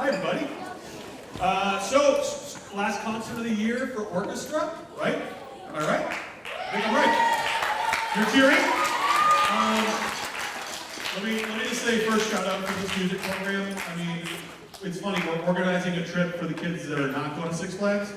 Hi, everybody. So, last concert of the year for orchestra, right? Am I right? I think I'm right. You're cheering? Let me just say first shout out for this music program. I mean, it's funny, we're organizing a trip for the kids that are not going to Six Flags,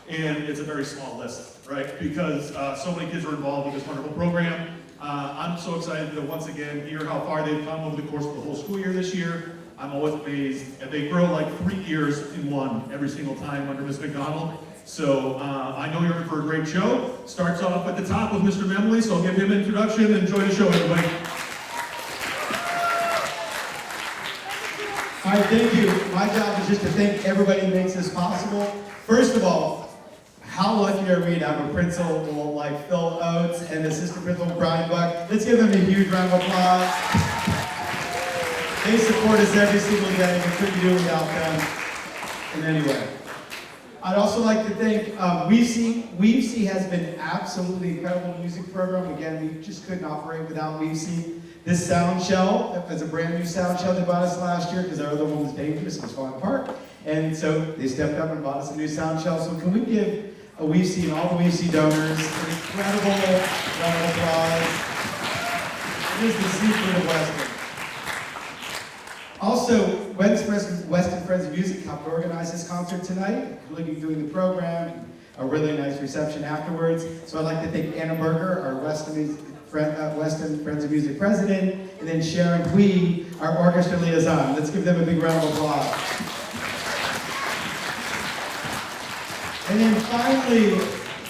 and it's a very small list, right? Because so many kids are involved with this wonderful program. I'm so excited to once again hear how far they've come over the course of the whole school year this year. I'm always amazed, and they grow like 3 years in one every single time under Miss MacDonald. So I know you're in for a great show. Starts off at the top with Mr. Memley, so I'll give him an introduction. Enjoy the show, everybody. All right, thank you. My job is just to thank everybody who makes this possible. First of all, how lucky are we to have a principal like Phil Oates and assistant principal Brian Buck. Let's give them a huge round of applause. They support us every single day. We couldn't do it without them in any way. I'd also like to thank WeaveC has been absolutely incredible music program. Again, we just couldn't operate without WeaveC. This sound shell is a brand new sound shell they bought us last year because our other one was dangerous and was falling apart. And so they stepped up and bought us a new sound shell. So can we give a WeaveC and all the WeaveC donors an incredible round of applause? It is the secret of Weston. Also, Weston Friends of Music helped organize this concert tonight, including doing the program, a really nice reception afterwards. So I'd like to thank Anna Berger, our Weston Friends of Music president, and then Sharon Hui, our orchestra liaison. Let's give them a big round of applause. And then finally,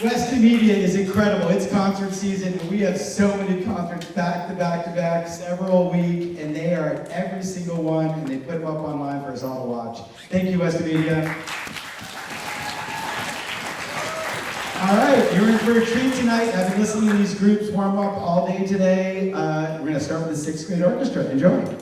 Weston Media is incredible. It's concert season, and we have so many concerts back to back to back, several a week, and they are at every single one, and they put them up online for us all to watch. Thank you, Weston Media. All right, you're in for a treat tonight. I've been listening to these groups warm up all day today. We're going to start with the 6th grade orchestra. Enjoy.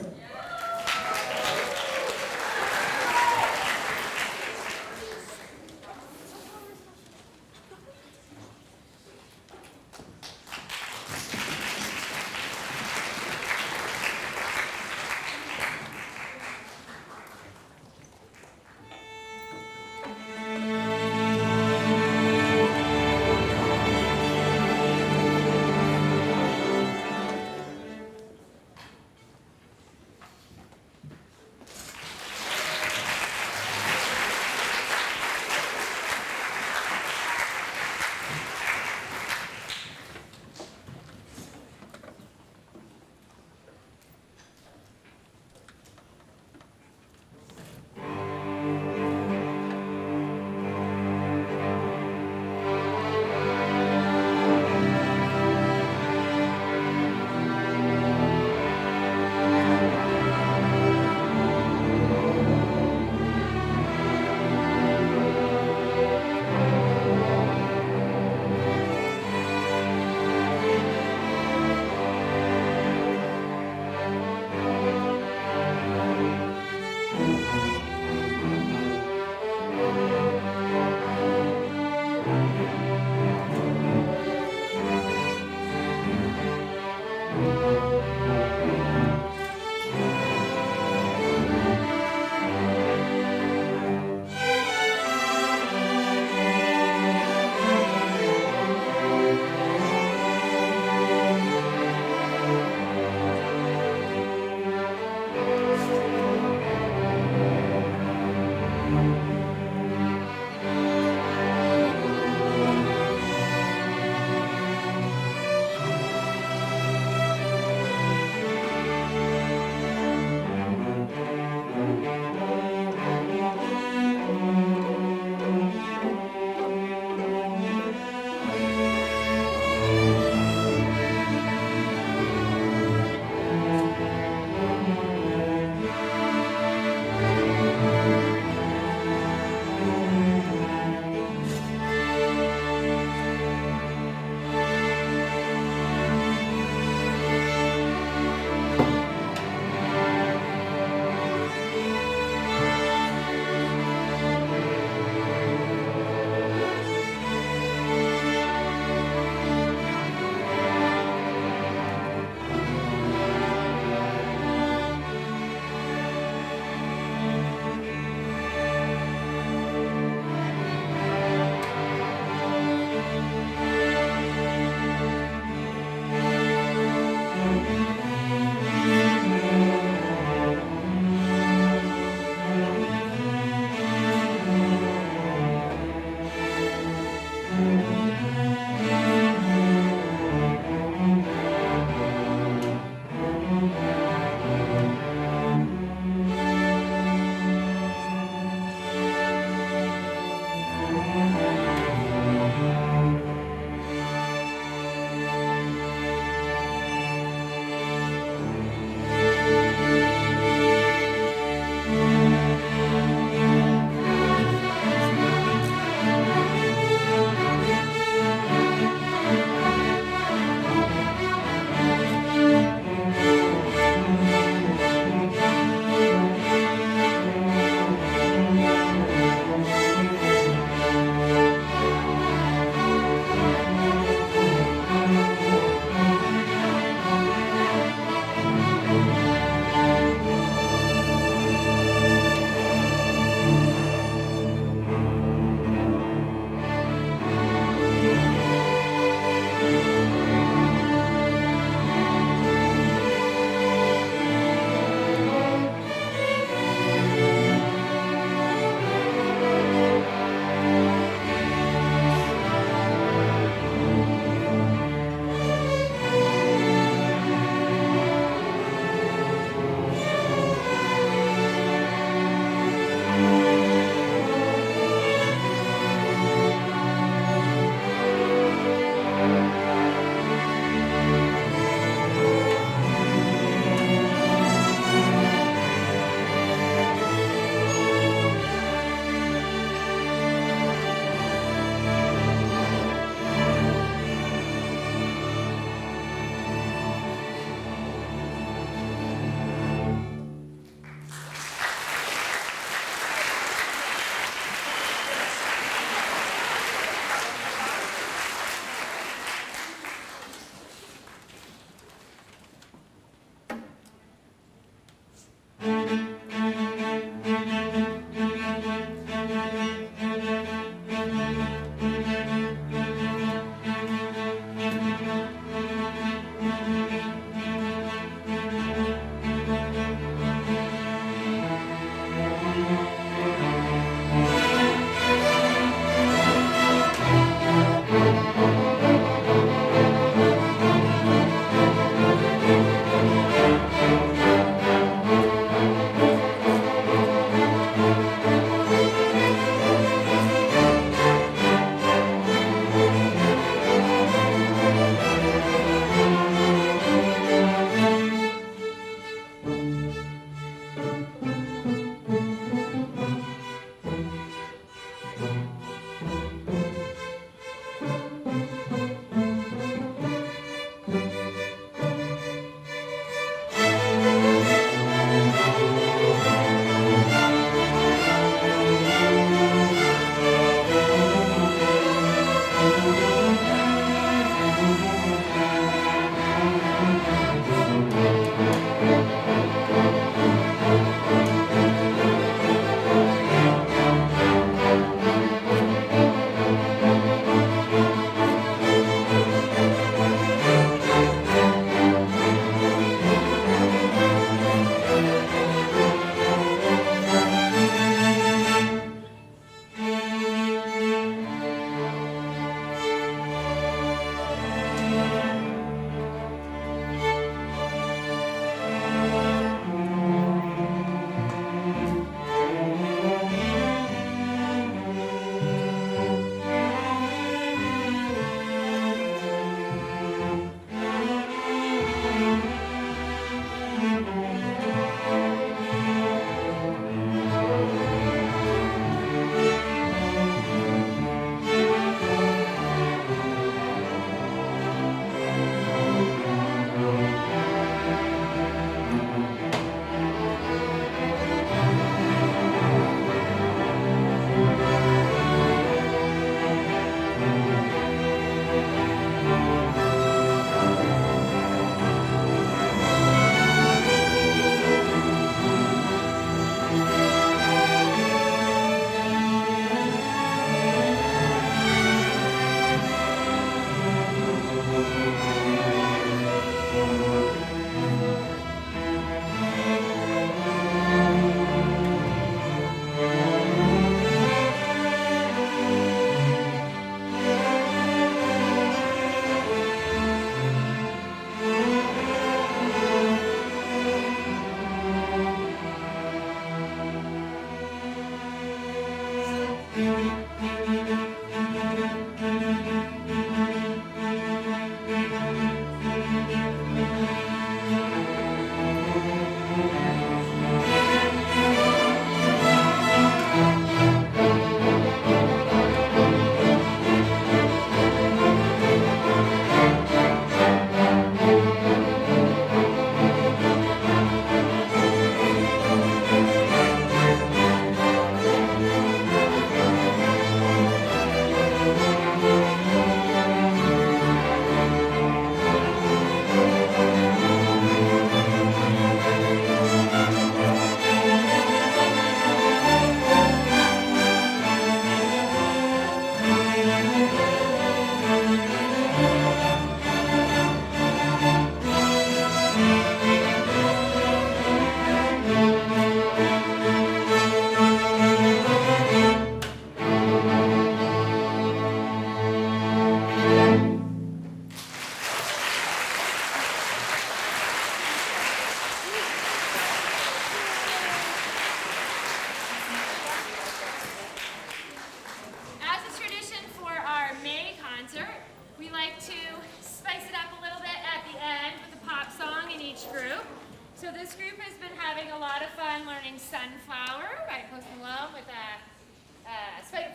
So this group has been having a lot of fun learning Sunflower by Post Malone with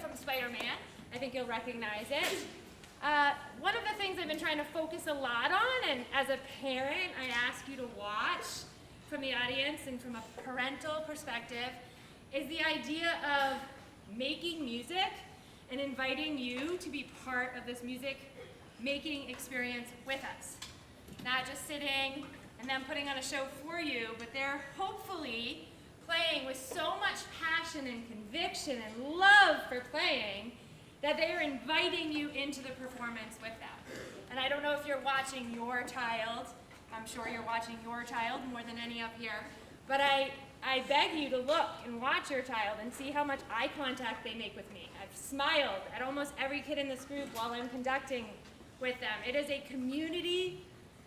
from Spider-Man. I think you'll recognize it. One of the things I've been trying to focus a lot on, and as a parent, I ask you to watch from the audience and from a parental perspective, is the idea of making music and inviting you to be part of this music making experience with us. Not just sitting and them putting on a show for you, but they're hopefully playing with so much passion and conviction and love for playing that they are inviting you into the performance with them. And I don't know if you're watching your child. I'm sure you're watching your child more than any up here. But I beg you to look and watch your child and see how much eye contact they make with me. I've smiled at almost every kid in this group while I'm conducting with them. It is a community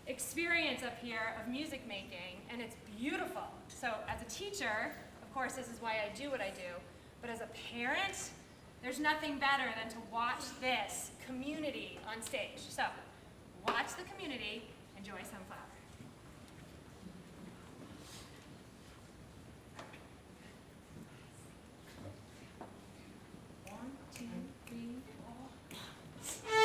experience up here of music making, and it's beautiful. So as a teacher, of course, this is why I do what I do, but as a parent, there's nothing better than to watch this community on stage. So watch the community, enjoy Sunflower. 1, 2, 3, 4.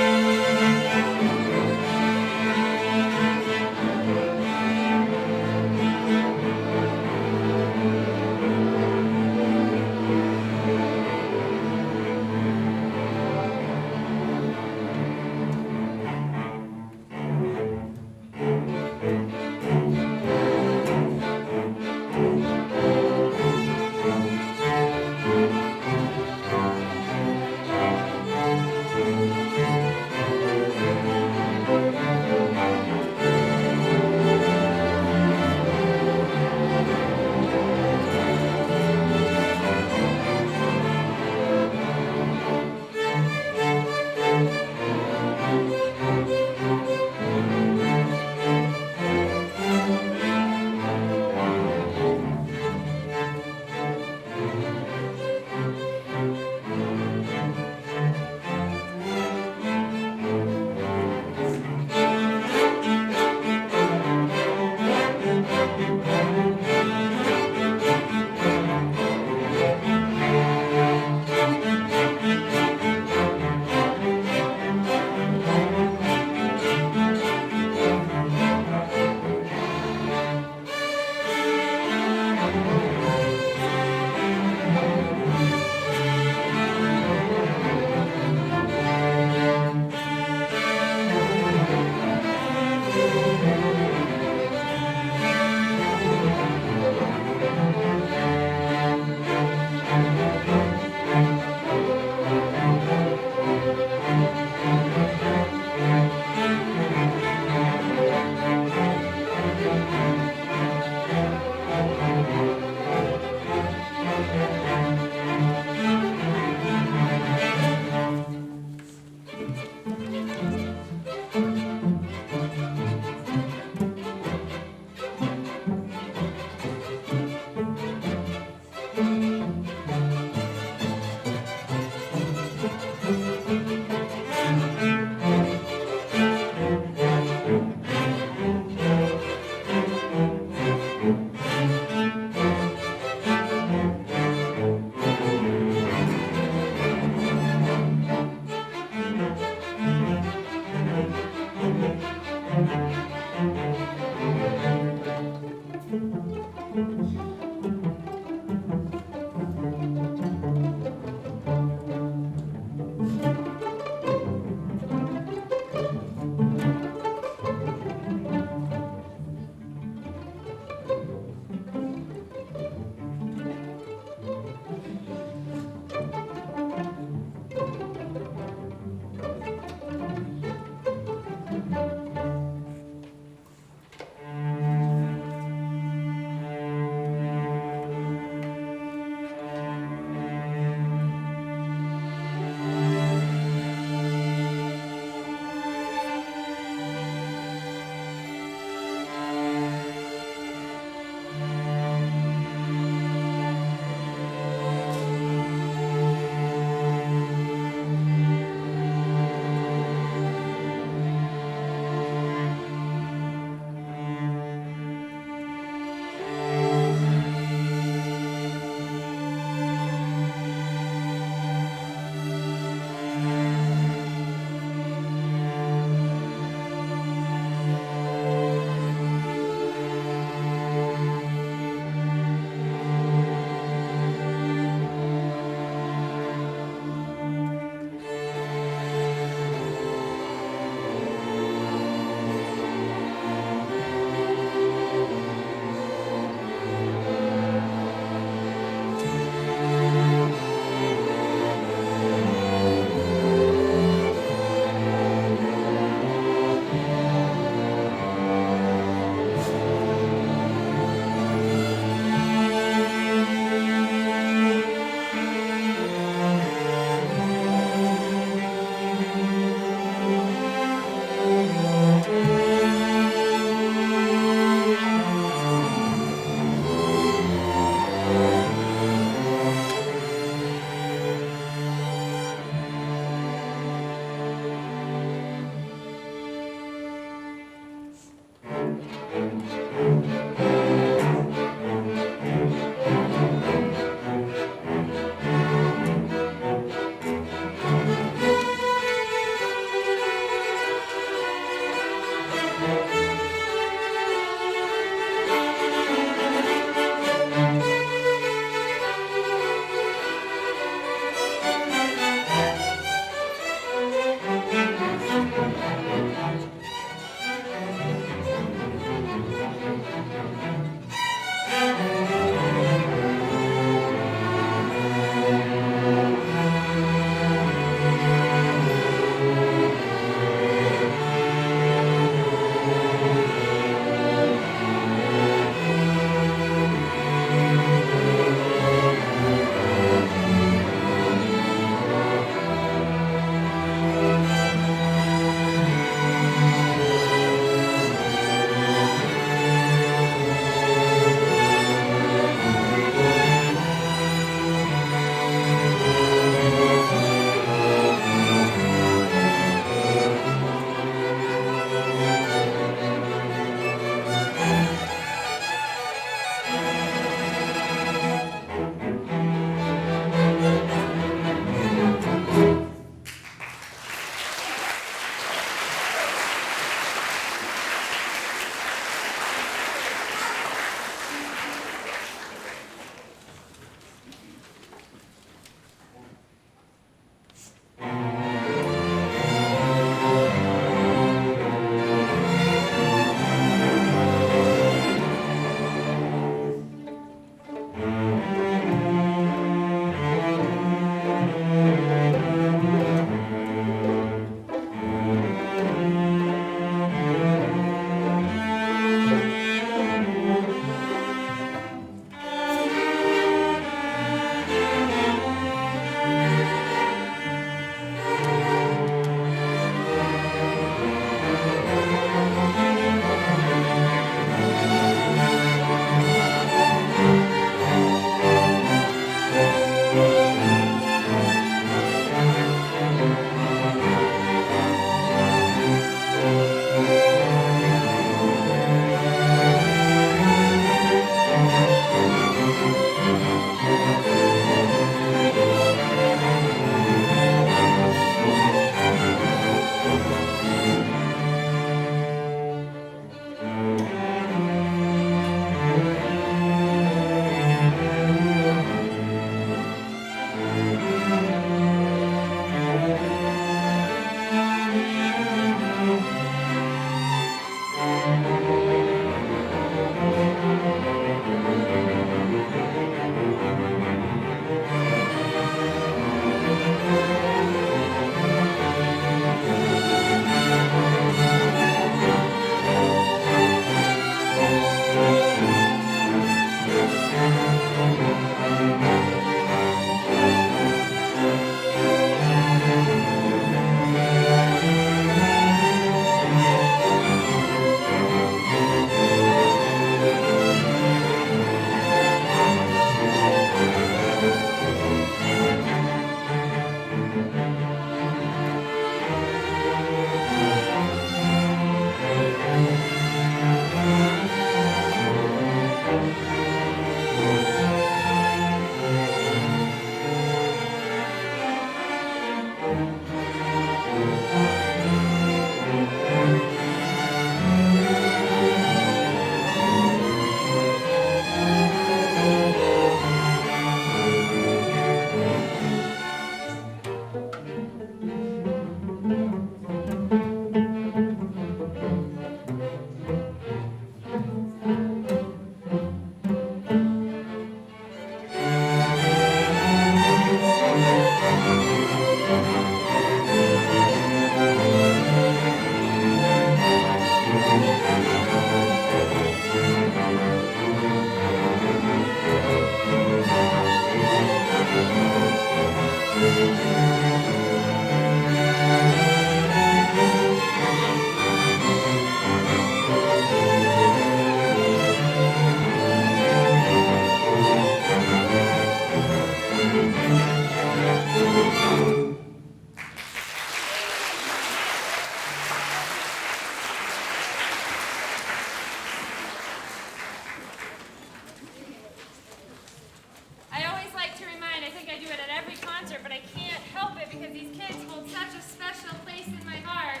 I always like to remind, I think I do it at every concert, but I can't help it because these kids hold such a special place in my heart.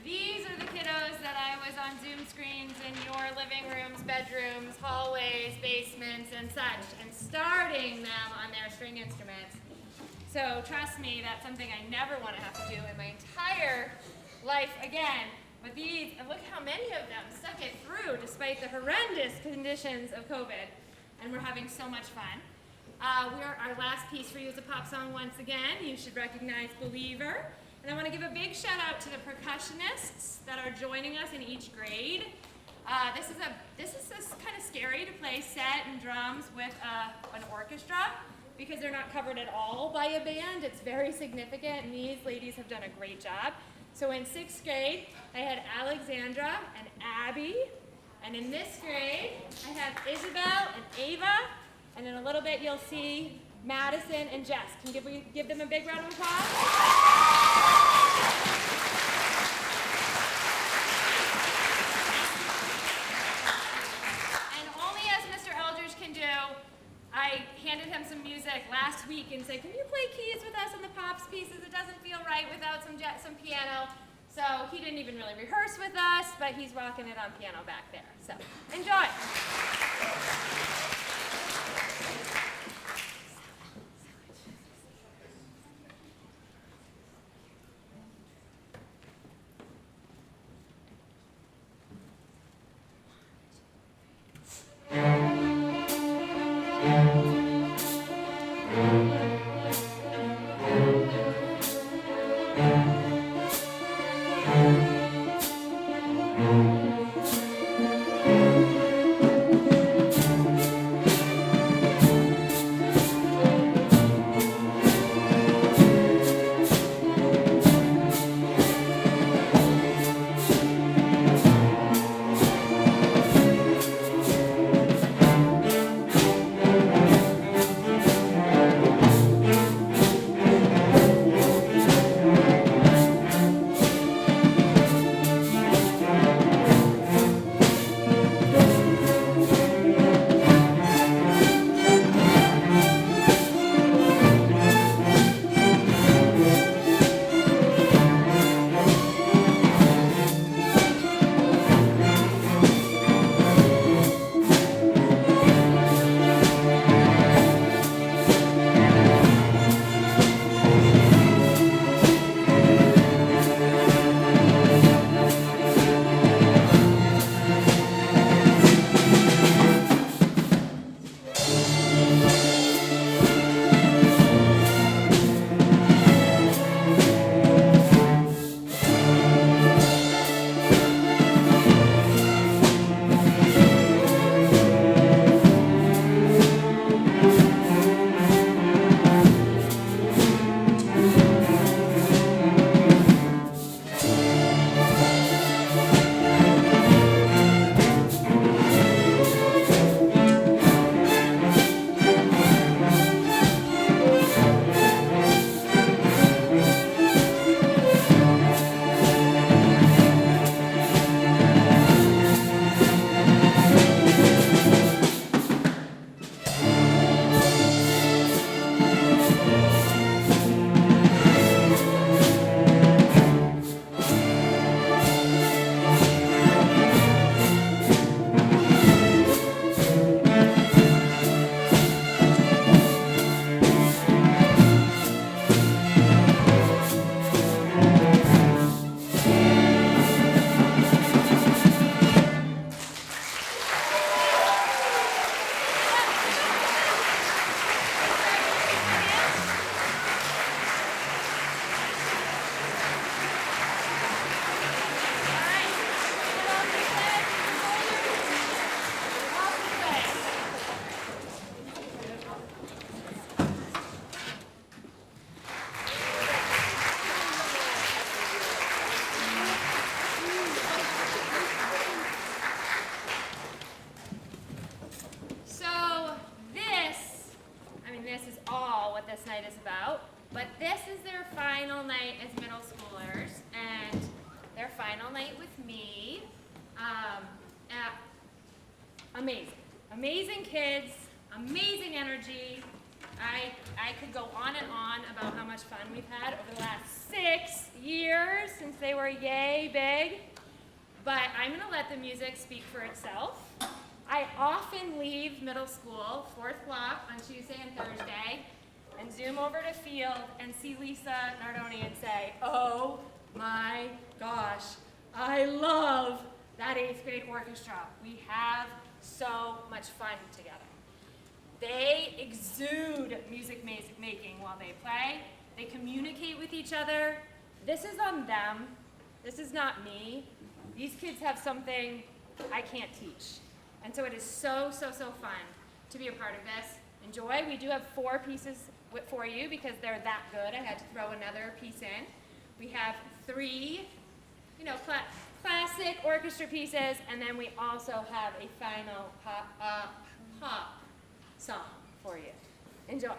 These are the kiddos that I was on Zoom screens in your living rooms, bedrooms, hallways, basements, and such, and starting them on their string instruments. So trust me, that's something I never want to have to do in my entire life again. But these, and look how many of them stuck it through despite the horrendous conditions of COVID. And we're having so much fun. Our last piece for you is a pop song once again. You should recognize Believer. And I want to give a big shout out to the percussionists that are joining us in each grade. This is kind of scary to play set and drums with an orchestra because they're not covered at all by a band. It's very significant, and these ladies have done a great job. So in 6th grade, I had Alexandra and Abby. And in this grade, I have Isabel and Ava. And in a little bit, you'll see Madison and Jess. Can we give them a big round of applause? And only as Mr. Eldridge can do, I handed him some music last week and said, can you play keys with us on the pops pieces? It doesn't feel right without some piano. So he didn't even really rehearse with us, but he's rocking it on piano back there. So enjoy. about. But this is their final night as middle schoolers, and their final night with me. Amazing. Amazing kids, amazing energy. I could go on and on about how much fun we've had over the last 6 years since they were yay big. But I'm gonna let the music speak for itself. I often leave middle school, 4th block on Tuesday and Thursday, and zoom over to field and see Lisa Nardoni and say, oh my gosh, I love that 8th grade orchestra. We have so much fun together. They exude music making while they play. They communicate with each other. This is on them. This is not me. These kids have something I can't teach. And so it is so, so, so fun to be a part of this. Enjoy. We do have 4 pieces for you because they're that good. I had to throw another piece in. We have 3, classic orchestra pieces, and then we also have a final pop song for you. Enjoy.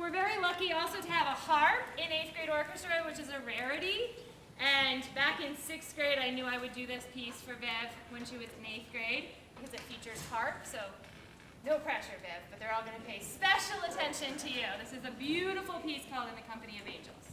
We're very lucky also to have a harp in 8th grade orchestra, which is a rarity. And back in 6th grade, I knew I would do this piece for Viv when she was in 8th grade because it features harp. So no pressure, Viv, but they're all going to pay special attention to you. This is a beautiful piece called In the Company of Angels.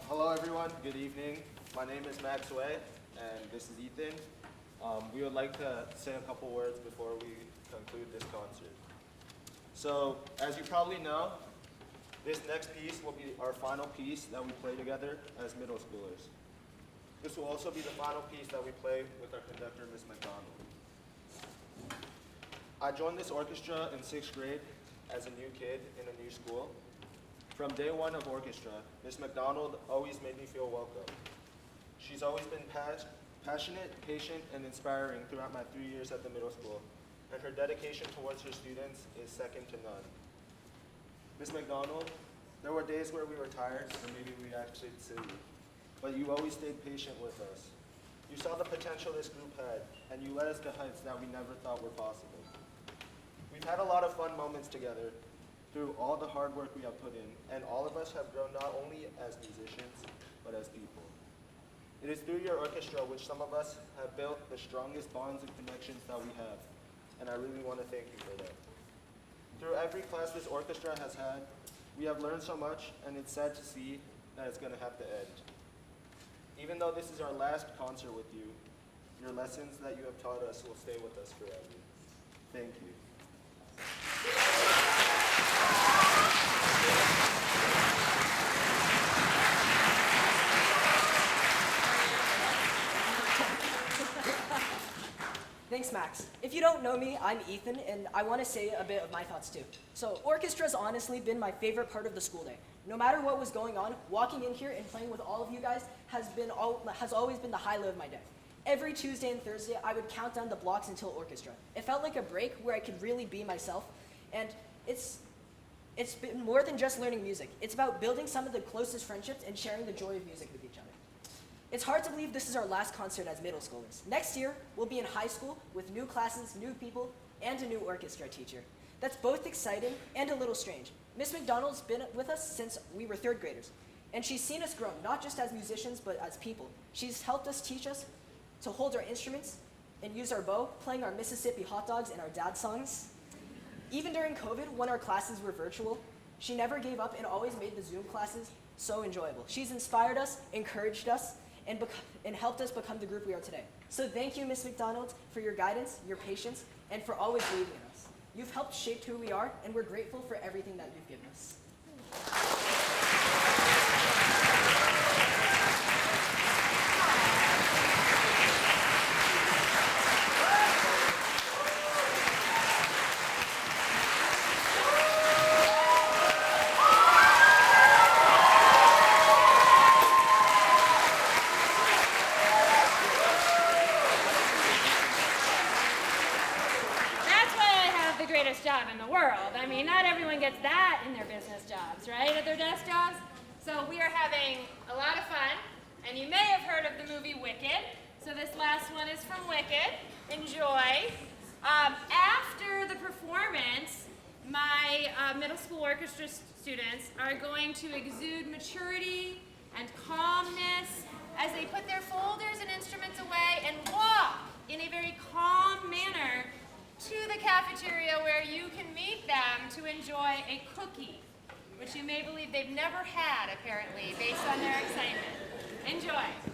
Hello everyone, good evening. My name is Max Way, and this is Ethan. We would like to say a couple words before we conclude this concert. So, as you probably know, this next piece will be our final piece that we play together as middle schoolers. This will also be the final piece that we play with our conductor, Miss MacDonald. I joined this orchestra in 6th grade as a new kid in a new school. From day one of orchestra, Miss MacDonald always made me feel welcome. She's always been passionate, patient, and inspiring throughout my 3 years at the middle school, and her dedication towards her students is second to none. Miss MacDonald, there were days where we were tired, or maybe we acted silly, but you always stayed patient with us. You saw the potential this group had, and you led us to heights that we never thought were possible. We've had a lot of fun moments together through all the hard work we have put in, and all of us have grown not only as musicians, but as people. It is through your orchestra which some of us have built the strongest bonds and connections that we have, and I really want to thank you for that. Through every class this orchestra has had, we have learned so much, and it's sad to see that it's going to have to end. Even though this is our last concert with you, your lessons that you have taught us will stay with us forever. Thank you. Thanks, Max. If you don't know me, I'm Ethan, and I want to say a bit of my thoughts too. So, orchestra's honestly been my favorite part of the school day. No matter what was going on, walking in here and playing with all of you guys has always been the highlight of my day. Every Tuesday and Thursday, I would count down the blocks until orchestra. It felt like a break where I could really be myself, and it's been more than just learning music. It's about building some of the closest friendships and sharing the joy of music with each other. It's hard to believe this is our last concert as middle schoolers. Next year, we'll be in high school with new classes, new people, and a new orchestra teacher. That's both exciting and a little strange. Miss MacDonald's been with us since we were third graders, and she's seen us grow, not just as musicians, but as people. She's helped us teach us to hold our instruments and use our bow, playing our Mississippi hot dogs and our dad songs. Even during COVID, when our classes were virtual, she never gave up and always made the Zoom classes so enjoyable. She's inspired us, encouraged us, and helped us become the group we are today. So thank you, Miss MacDonald, for your guidance, your patience, and for always believing in us. You've helped shape who we are, and we're grateful for everything that you've given us. Job in the world. I mean, not everyone gets that in their business jobs, right? At their desk jobs. So we are having a lot of fun, and you may have heard of the movie Wicked. So this last one is from Wicked. Enjoy. After the performance, my middle school orchestra students are going to exude maturity and calmness as they put their folders and instruments away and walk in a very calm manner to the cafeteria where you can meet them to enjoy a cookie, which you may believe they've never had, apparently, based on their excitement. Enjoy.